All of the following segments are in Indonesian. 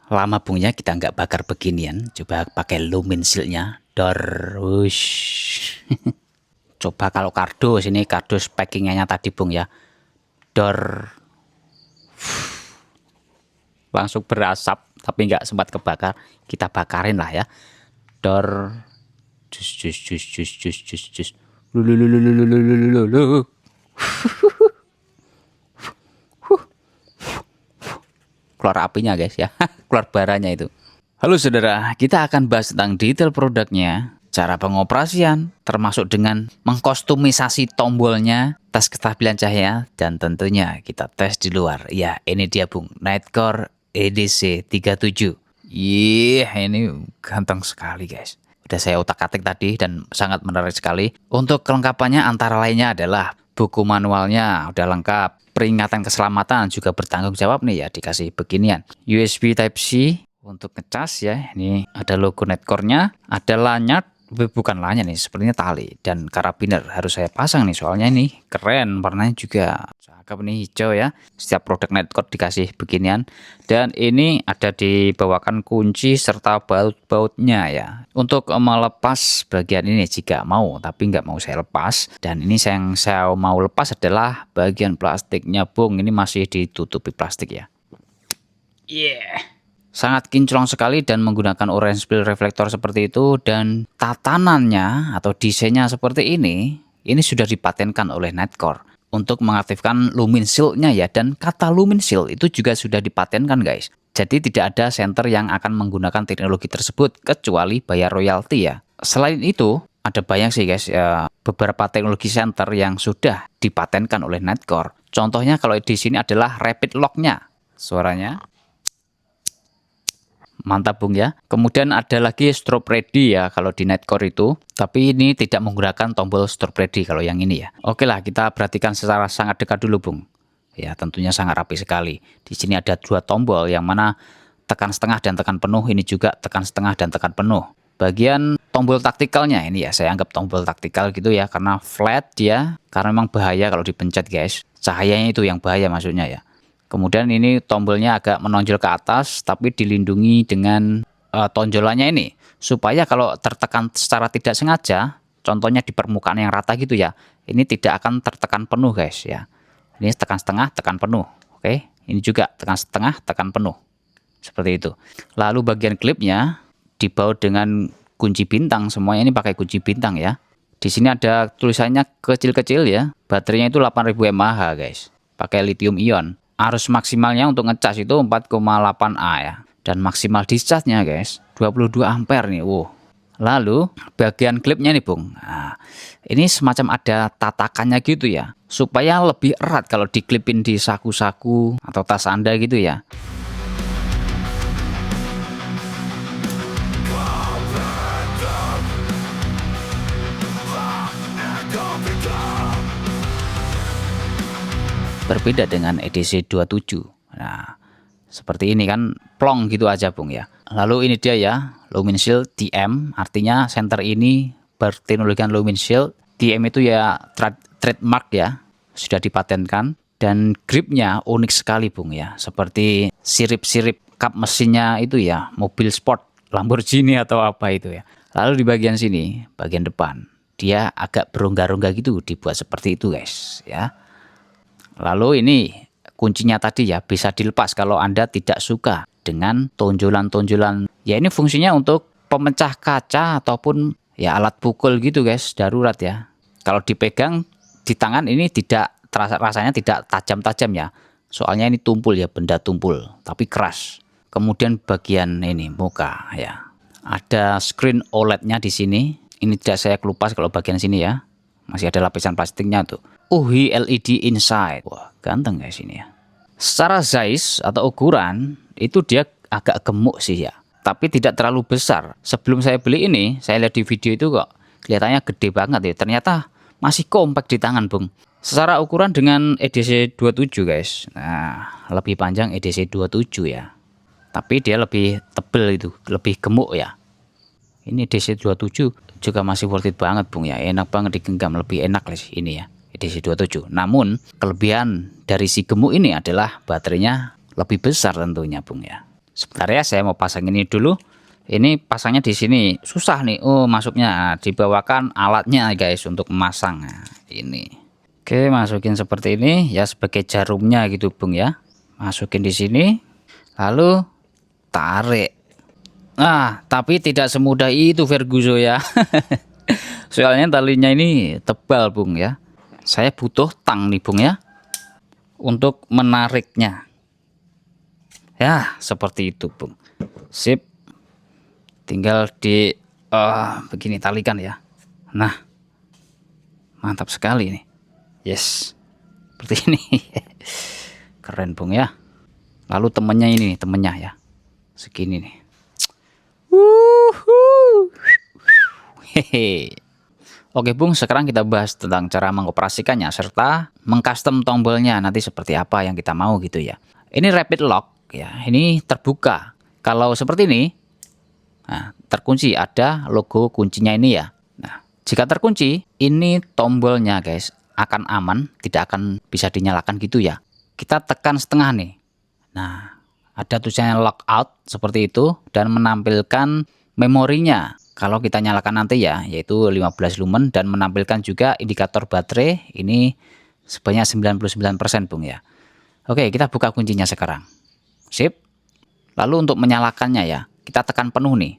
Lama Bung ya kita nggak bakar beginian. Coba pakai lumin shieldnya. Wush. Coba kalau kardus, ini kardus packingnya tadi Bung ya. Langsung berasap tapi nggak sempat kebakar. Kita bakarin lah ya. Jus. Lululululululululu. Keluar apinya guys ya, keluar baranya itu. Halo saudara, kita akan bahas tentang detail produknya, cara pengoperasian, termasuk dengan mengkostumisasi tombolnya, tes kestabilan cahaya, dan tentunya kita tes di luar. Ya, ini dia Bung, Nightcore EDC 37. Ini ganteng sekali guys. Udah saya utak-atik tadi dan sangat menarik sekali. Untuk kelengkapannya antara lainnya adalah buku manualnya udah lengkap. Peringatan keselamatan juga bertanggung jawab nih ya, dikasih beginian. USB Type-C untuk ngecas ya. Ini ada logo Nightcore-nya, ada lanyard, bukan lanyard nih, sepertinya tali, dan karabiner harus saya pasang nih soalnya ini keren, warnanya juga cakep nih, hijau ya. Setiap produk Nightcore dikasih beginian, dan ini ada dibawakan kunci serta baut-bautnya ya untuk melepas bagian ini jika mau, tapi nggak mau saya lepas. Dan ini yang saya mau lepas adalah bagian plastiknya Bung, ini masih ditutupi plastik ya. Sangat kinclong sekali dan menggunakan orange peel reflektor seperti itu, dan tatanannya atau desainnya seperti ini sudah dipatenkan oleh Nightcore untuk mengaktifkan lumin shield-nya ya, dan kata lumin shield itu juga sudah dipatenkan guys. Jadi tidak ada center yang akan menggunakan teknologi tersebut kecuali bayar royalti ya. Selain itu ada banyak sih guys ya, beberapa teknologi center yang sudah dipatenkan oleh Nightcore. Contohnya kalau di sini adalah rapid lock-nya. Suaranya mantap Bung ya. Kemudian ada lagi strobe ready ya kalau di Nightcore itu, tapi ini tidak menggunakan tombol strobe ready kalau yang ini ya. Oke lah, kita perhatikan secara sangat dekat dulu Bung. Ya tentunya sangat rapi sekali. Di sini ada dua tombol, yang mana tekan setengah dan tekan penuh, ini juga tekan setengah dan tekan penuh. Bagian tombol taktikalnya ini ya, saya anggap tombol taktikal gitu ya, karena flat ya, karena memang bahaya kalau dipencet guys. Cahayanya itu yang bahaya maksudnya ya. Kemudian ini tombolnya agak menonjol ke atas, tapi dilindungi dengan tonjolannya ini, supaya kalau tertekan secara tidak sengaja, contohnya di permukaan yang rata gitu ya, ini tidak akan tertekan penuh guys ya. Ini tekan setengah, tekan penuh. Oke, ini juga tekan setengah, tekan penuh. Seperti itu. Lalu bagian klipnya dibaut dengan kunci bintang, semuanya ini pakai kunci bintang ya. Di sini ada tulisannya kecil-kecil ya. Baterainya itu 8000 mAh guys. Pakai lithium ion. Arus maksimalnya untuk ngecas itu 4,8A ya. Dan maksimal discharge-nya guys 22 ampere nih. Lalu bagian klipnya nih Bung. Nah, ini semacam ada tatakannya gitu ya, supaya lebih erat kalau diklipin di saku-saku atau tas Anda gitu ya. Berbeda dengan EDC 27. Nah, seperti ini kan plong gitu aja Bung ya. Lalu ini dia ya, lumin shield DM, artinya center ini berteknologikan lumin shield. DM itu ya trademark ya, sudah dipatenkan, dan gripnya unik sekali Bung ya, seperti sirip-sirip kap mesinnya itu ya, mobil sport Lamborghini atau apa itu ya. Lalu di bagian sini, bagian depan, dia agak berongga-rongga gitu, dibuat seperti itu guys ya. Lalu ini kuncinya tadi ya, bisa dilepas kalau Anda tidak suka dengan tonjolan-tonjolan. Ya ini fungsinya untuk pemecah kaca ataupun ya alat pukul gitu guys, darurat ya. Kalau dipegang di tangan ini tidak rasanya tidak tajam-tajam ya. Soalnya ini tumpul ya, benda tumpul tapi keras. Kemudian bagian ini muka ya. Ada screen OLED-nya di sini. Ini tidak saya kelupas kalau bagian sini ya. Masih ada lapisan plastiknya tuh. UHI LED inside. Wah, ganteng guys ini ya. Secara size atau ukuran itu dia agak gemuk sih ya, tapi tidak terlalu besar. Sebelum saya beli ini, saya lihat di video itu kok kelihatannya gede banget ya. Ternyata masih compact di tangan Bung. Secara ukuran dengan EDC 27 guys. Nah, lebih panjang EDC 27 ya. Tapi dia lebih tebel itu, lebih gemuk ya. Ini EDC 27 juga masih worth it banget Bung ya. Enak banget digenggam, lebih enak lah ini ya. EDC 27. Namun kelebihan dari si gemuk ini adalah baterainya lebih besar tentunya Bung ya. Sebentar ya, saya mau pasang ini dulu. Ini pasangnya di sini susah nih. Oh, masuknya. Nah, dibawakan alatnya guys untuk memasang. Nah, ini. Oke, masukin seperti ini ya sebagai jarumnya gitu Bung ya. Masukin di sini. Lalu tarik. Nah, tapi tidak semudah itu Ferguson ya. Soalnya talinya ini tebal Bung ya. Saya butuh tang nih Bung ya untuk menariknya. Ya, seperti itu Bung. Sip. Tinggal di begini talikan ya. Nah, mantap sekali nih. Yes. Seperti ini. Keren Bung ya. Lalu temennya ini, temennya ya. Segini nih. Hehe. Oke Bung, sekarang kita bahas tentang cara mengoperasikannya serta mengcustom tombolnya nanti seperti apa yang kita mau gitu ya. Ini rapid lock ya, ini terbuka. Kalau seperti ini, nah, terkunci ada logo kuncinya ini ya. Nah, jika terkunci, ini tombolnya guys akan aman, tidak akan bisa dinyalakan gitu ya. Kita tekan setengah nih. Nah, ada tulisannya lockout seperti itu dan menampilkan memorinya. Kalau kita nyalakan nanti ya, yaitu 15 lumen dan menampilkan juga indikator baterai ini sebanyak 99% Bung ya. Oke, kita buka kuncinya sekarang. Sip. Lalu untuk menyalakannya ya, kita tekan penuh nih.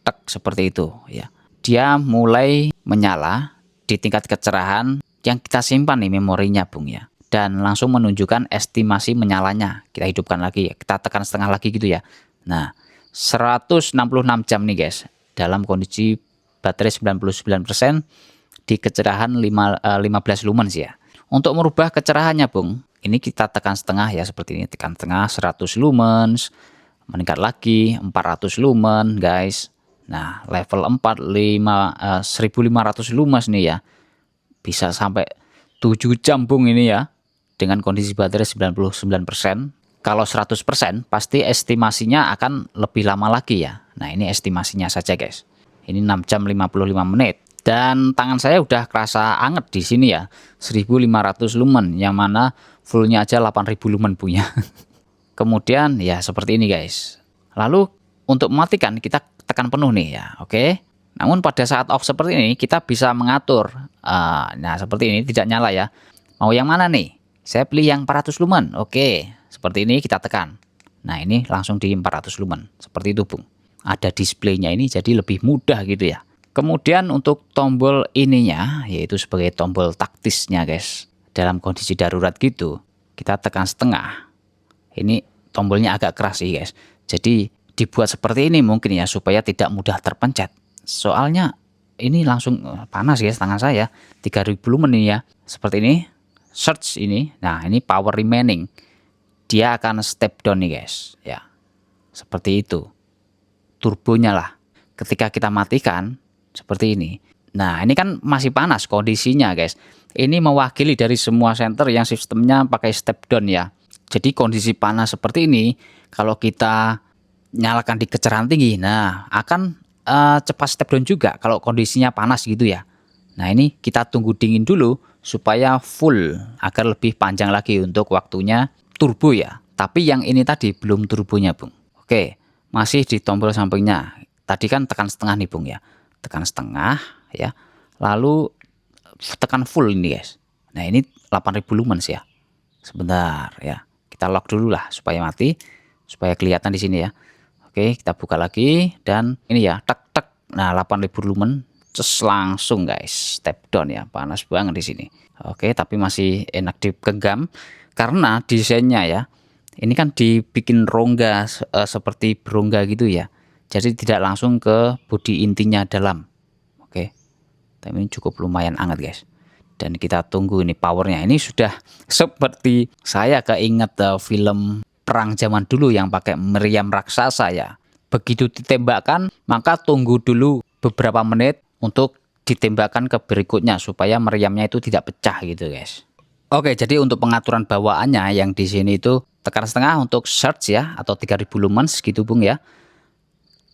Tek seperti itu ya. Dia mulai menyala di tingkat kecerahan yang kita simpan nih memorinya Bung ya. Dan langsung menunjukkan estimasi menyalanya. Kita hidupkan lagi ya. Kita tekan setengah lagi gitu ya. Nah, 166 jam nih guys. Dalam kondisi baterai 99% di kecerahan 15 lumens ya. Untuk merubah kecerahannya Bung, ini kita tekan setengah ya seperti ini. Tekan setengah 100 lumens. Meningkat lagi 400 lumen guys. Nah, level 4 1500 lumens nih ya. Bisa sampai 7 jam Bung ini ya. Dengan kondisi baterai 99%. Kalau 100% pasti estimasinya akan lebih lama lagi ya. Nah, ini estimasinya saja guys. Ini 6 jam 55 menit. Dan tangan saya udah kerasa anget di sini ya. 1500 lumen yang mana fullnya aja 8000 lumen punya. Kemudian ya seperti ini guys. Lalu untuk mematikan kita tekan penuh nih ya. Oke. Namun pada saat off seperti ini kita bisa mengatur. Nah, seperti ini tidak nyala ya. Mau yang mana nih? Saya pilih yang 400 lumen. Oke. Seperti ini kita tekan. Nah, ini langsung di 400 lumen. Seperti itu Bung. Ada displaynya ini jadi lebih mudah gitu ya. Kemudian untuk tombol ininya yaitu sebagai tombol taktisnya guys. Dalam kondisi darurat gitu, kita tekan setengah. Ini tombolnya agak keras sih guys. Jadi dibuat seperti ini mungkin ya supaya tidak mudah terpencet. Soalnya ini langsung panas guys tangan saya. 3000 lumen ini ya. Seperti ini. Search ini. Nah, ini power remaining. Dia akan step down nih guys ya, seperti itu turbonya lah. Ketika kita matikan seperti ini, nah ini kan masih panas kondisinya guys. Ini mewakili dari semua senter yang sistemnya pakai step down ya. Jadi kondisi panas seperti ini kalau kita nyalakan di kecerahan tinggi, nah akan cepat step down juga kalau kondisinya panas gitu ya. Nah, ini kita tunggu dingin dulu supaya full agar lebih panjang lagi untuk waktunya turbo ya. Tapi yang ini tadi belum turbonya Bung. Oke, masih di tombol sampingnya. Tadi kan tekan setengah nih Bung ya. Tekan setengah ya. Lalu tekan full ini guys. Nah, ini 8000 lumens ya. Sebentar ya. Kita lock dulu lah supaya mati, supaya kelihatan di sini ya. Oke, kita buka lagi dan ini ya, tek tek. Nah, 8000 lumen just langsung guys, step down ya. Panas banget di sini. Oke, tapi masih enak digenggam. Karena desainnya ya, ini kan dibikin rongga seperti berongga gitu ya. Jadi tidak langsung ke bodi intinya dalam. Oke, tapi ini cukup lumayan hangat guys. Dan kita tunggu ini powernya. Ini sudah seperti saya keinget film perang zaman dulu yang pakai meriam raksasa ya. Begitu ditembakkan, maka tunggu dulu beberapa menit untuk ditembakkan ke berikutnya supaya meriamnya itu tidak pecah gitu guys. Oke, jadi untuk pengaturan bawaannya yang di sini itu tekan setengah untuk search ya atau 3000 lumens gitu Bung ya.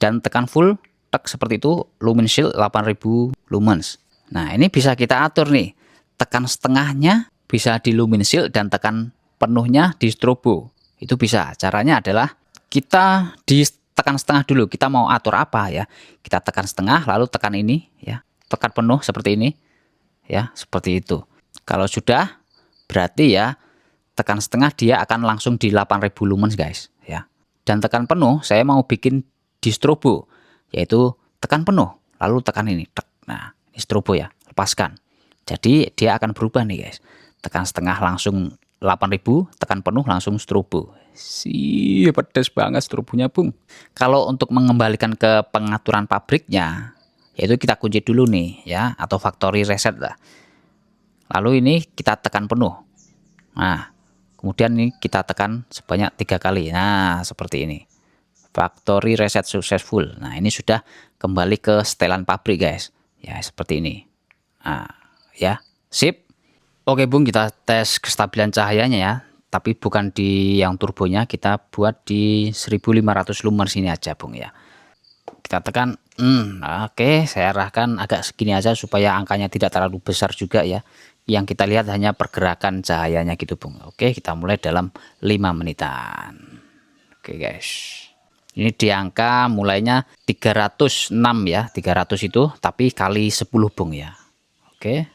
Dan tekan full tek seperti itu lumen shield 8000 lumens. Nah, ini bisa kita atur nih. Tekan setengahnya bisa di lumen shield dan tekan penuhnya di strobo. Itu bisa. Caranya adalah kita ditekan setengah dulu. Kita mau atur apa ya? Kita tekan setengah, lalu tekan ini ya, tekan penuh seperti ini ya, seperti itu. Kalau sudah, berarti ya tekan setengah dia akan langsung di 8000 lumens guys ya. Dan tekan penuh saya mau bikin di strobo, yaitu tekan penuh lalu tekan ini. Nah, ini strobo ya, lepaskan. Jadi dia akan berubah nih guys. Tekan setengah langsung 8000, tekan penuh langsung strobo. Pedes banget strobonya bung. Kalau untuk mengembalikan ke pengaturan pabriknya, yaitu kita kunci dulu nih ya, atau factory reset lah. Lalu ini kita tekan penuh. Nah, kemudian ini kita tekan sebanyak 3 kali. Nah, seperti ini. Factory reset successful. Nah, ini sudah kembali ke setelan pabrik guys. Ya, seperti ini. Nah, ya, sip. Oke bung, kita tes kestabilan cahayanya ya. Tapi bukan di yang turbonya, kita buat di 1500 lumens ini aja bung ya. Kita tekan, oke, saya arahkan agak segini aja supaya angkanya tidak terlalu besar juga ya. Yang kita lihat hanya pergerakan cahayanya gitu bung. Oke, kita mulai dalam 5 menitan. Oke guys, ini di angka mulainya 306 ya, 300 itu tapi kali 10 bung ya. Oke.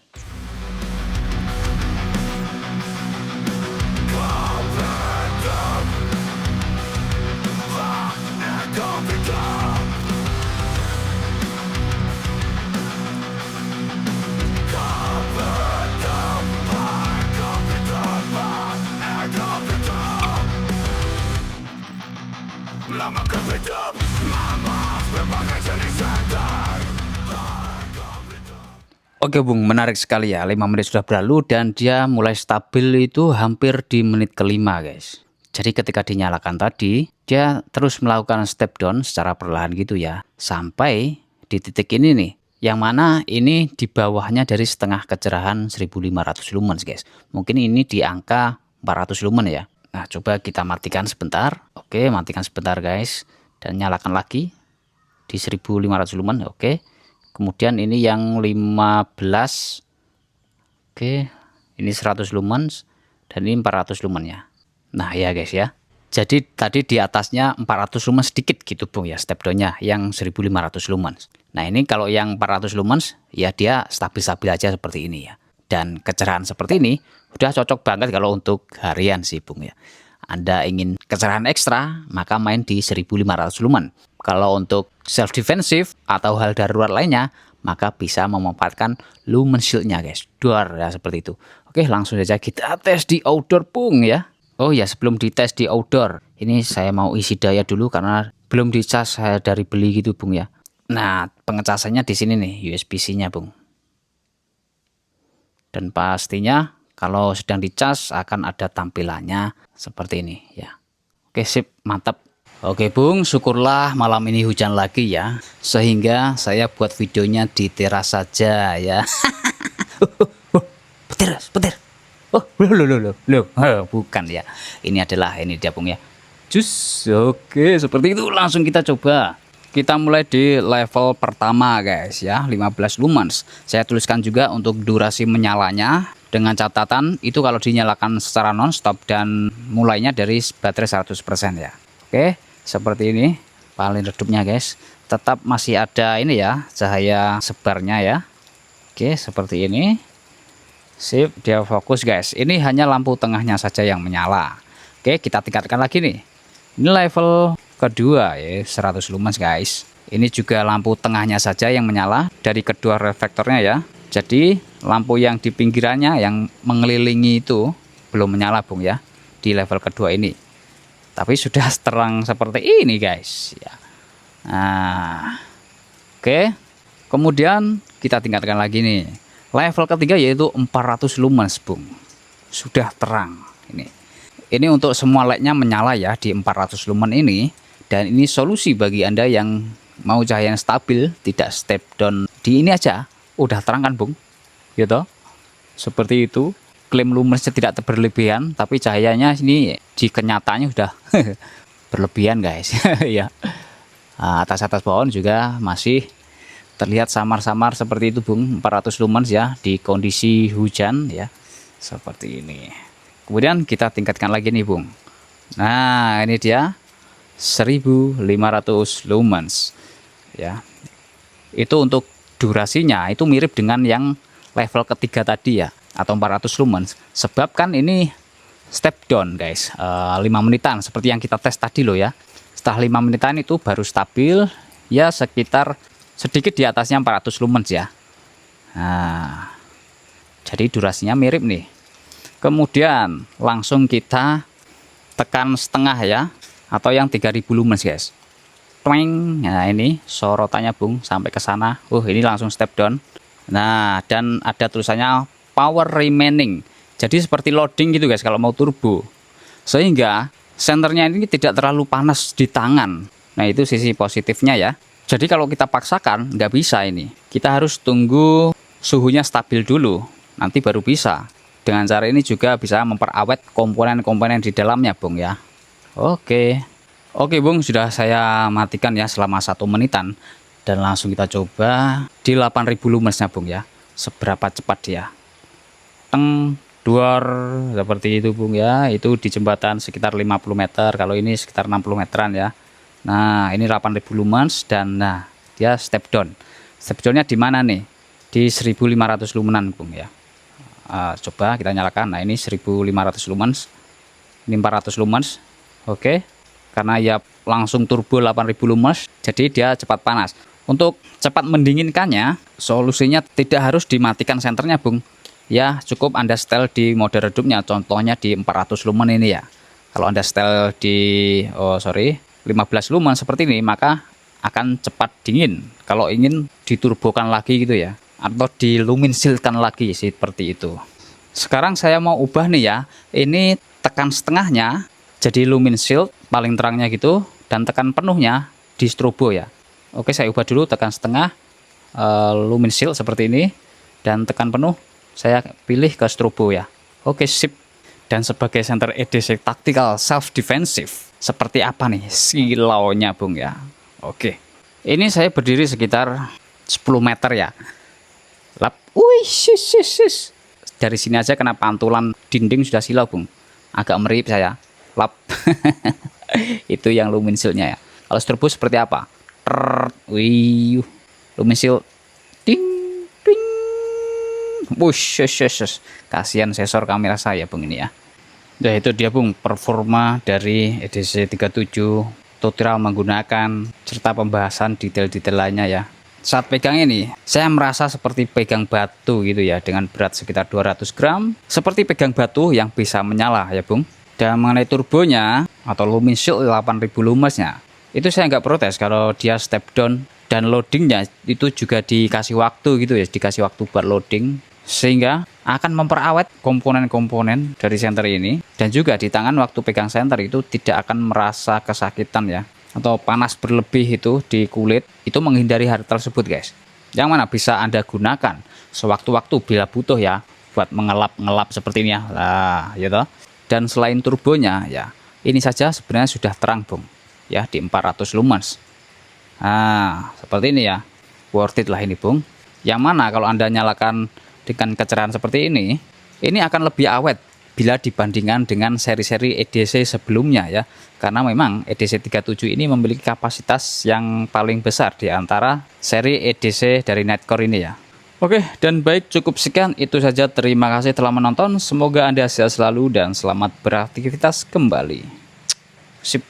Oke bung, menarik sekali ya. 5 menit sudah berlalu dan dia mulai stabil itu hampir di menit kelima guys. Jadi ketika dinyalakan tadi, dia terus melakukan step down secara perlahan gitu ya, sampai di titik ini nih, yang mana ini di bawahnya dari setengah kecerahan 1500 lumens guys. Mungkin ini di angka 400 lumen ya. Nah, coba kita matikan sebentar. Oke, matikan sebentar guys, dan nyalakan lagi di 1500 lumen. Oke. Kemudian ini yang 15. Oke, ini 100 lumens dan ini 400 lumen ya. Nah ya guys ya, jadi tadi di atasnya 400 lumens sedikit gitu bung ya, step down-nya yang 1500 lumens. Nah ini kalau yang 400 lumens ya dia stabil-stabil aja seperti ini ya. Dan kecerahan seperti ini udah cocok banget kalau untuk harian sih bung ya. Anda ingin kecerahan ekstra, maka main di 1500 lumen. Kalau untuk self defensive atau hal darurat lainnya, maka bisa memanfaatkan lumen shield-nya guys. Duar ya, seperti itu. Oke, langsung saja kita tes di outdoor bung ya. Oh ya, sebelum dites di outdoor, ini saya mau isi daya dulu karena belum dicas saya dari beli gitu bung ya. Nah, pengecasannya di sini nih, USB-C-nya bung. Dan pastinya kalau sedang dicas akan ada tampilannya seperti ini ya. Oke, sip, mantap. Oke bung, syukurlah malam ini hujan lagi ya, sehingga saya buat videonya di teras saja ya. Petir. Oh, loh, bukan ya. Ini adalah ini dia bung ya. Jus. Oke, seperti itu. Langsung kita coba. Kita mulai di level pertama guys ya, 15 lumens. Saya tuliskan juga untuk durasi menyalanya dengan catatan itu kalau dinyalakan secara non-stop dan mulainya dari baterai 100% ya. Oke, seperti ini paling redupnya guys. Tetap masih ada ini ya, cahaya sebarnya ya. Oke, seperti ini. Sip, dia fokus guys. Ini hanya lampu tengahnya saja yang menyala. Oke, kita tingkatkan lagi nih. Ini level kedua ya, 100 lumens guys. Ini juga lampu tengahnya saja yang menyala dari kedua reflektornya ya. Jadi lampu yang di pinggirannya yang mengelilingi itu belum menyala bung ya, di level kedua ini. Tapi sudah terang seperti ini guys ya. Nah, oke. Kemudian kita tingkatkan lagi nih. Level ketiga yaitu 400 lumens bung. Sudah terang ini. Ini untuk semua LED-nya menyala ya di 400 lumen ini. Dan ini solusi bagi Anda yang mau cahaya yang stabil, tidak step down. Di ini aja udah terang kan bung, gitu. Seperti itu. Klaim lumensnya tidak berlebihan, tapi cahayanya ini di kenyataannya udah berlebihan guys. Ya. Atas pohon juga masih terlihat samar-samar seperti itu bung, 400 lumens ya di kondisi hujan ya, seperti ini. Kemudian kita tingkatkan lagi nih bung. Nah ini dia 1500 lumens ya. Itu untuk durasinya itu mirip dengan yang level ketiga tadi ya, atau 400 lumens, sebab kan ini step down guys, 5 menitan seperti yang kita tes tadi loh ya. Setelah 5 menitan itu baru stabil ya, sekitar sedikit di atasnya 400 lumens ya. Nah, jadi durasinya mirip nih. Kemudian langsung kita tekan setengah ya, atau yang 3000 lumens guys. Tweng. Nah ini sorotannya bung sampai ke sana. Ini langsung step down. Nah, dan ada tulisannya power remaining. Jadi seperti loading gitu guys kalau mau turbo. Sehingga senternya ini tidak terlalu panas di tangan. Nah itu sisi positifnya ya. Jadi kalau kita paksakan nggak bisa ini. Kita harus tunggu suhunya stabil dulu. Nanti baru bisa. Dengan cara ini juga bisa memperawet komponen-komponen di dalamnya bung ya. Oke bung, sudah saya matikan ya selama 1 menitan. Dan langsung kita coba di 8000 lumensnya bung ya. Seberapa cepat dia. Teng, duar, seperti itu bung ya. Itu di jembatan sekitar 50 meter. Kalau ini sekitar 60 meteran ya. Nah ini 8000 lumens dan nah dia step down. Step downnya di mana nih? Di 1500 lumenan bung ya. Coba kita nyalakan. Nah ini 1500 lumens. Ini 400 lumens. Oke. Karena ya langsung turbo 8000 lumens, jadi dia cepat panas. Untuk cepat mendinginkannya, solusinya tidak harus dimatikan senternya bung. Ya cukup Anda setel di mode redupnya, contohnya di 400 lumen ini ya. Kalau Anda setel di 15 lumen seperti ini, maka akan cepat dingin. Kalau ingin diturbokan lagi gitu ya, atau diluminsilkan lagi seperti itu. Sekarang saya mau ubah nih ya, ini tekan setengahnya jadi lumin shield paling terangnya gitu, dan tekan penuhnya di strobo ya. Oke, saya ubah dulu, tekan setengah lumin shield seperti ini, dan tekan penuh saya pilih ke strobo ya. Oke, sip. Dan sebagai center EDC tactical self defensive seperti apa nih silaunya bung ya. Oke, ini saya berdiri sekitar 10 meter ya. Lap, sis. Dari sini aja kena pantulan dinding sudah silau bung, agak merip saya. Lap. Itu yang lumin shieldnya ya. Kalau strobo seperti apa? Lumin shield ding ding. Wush, kasihan sensor kamera saya bung ini ya. Nah itu dia bung performa dari EDC 37 tutorial menggunakan serta pembahasan detail-detail lainnya ya. Saat pegang ini saya merasa seperti pegang batu gitu ya, dengan berat sekitar 200 gram, seperti pegang batu yang bisa menyala ya bung. Dan mengenai turbonya atau lumin shield 8000 lumensnya, itu saya nggak protes kalau dia step down, dan loadingnya itu juga dikasih waktu gitu ya, dikasih waktu buat loading, sehingga akan memperawet komponen-komponen dari senter ini, dan juga di tangan waktu pegang senter itu tidak akan merasa kesakitan ya, atau panas berlebih itu di kulit. Itu menghindari hal tersebut guys, yang mana bisa Anda gunakan sewaktu-waktu bila butuh ya, buat mengelap-ngelap seperti ini ya lah gitu. Dan selain turbonya ya, ini saja sebenarnya sudah terang bung ya, di 400 lumens. Nah seperti ini ya, worth it lah ini bung. Yang mana kalau Anda nyalakan dengan kecerahan seperti ini akan lebih awet bila dibandingkan dengan seri-seri EDC sebelumnya ya. Karena memang EDC 37 ini memiliki kapasitas yang paling besar di antara seri EDC dari Nightcore ini ya. Oke, dan baik, cukup sekian itu saja. Terima kasih telah menonton. Semoga Anda sehat selalu dan selamat beraktivitas kembali. Sip.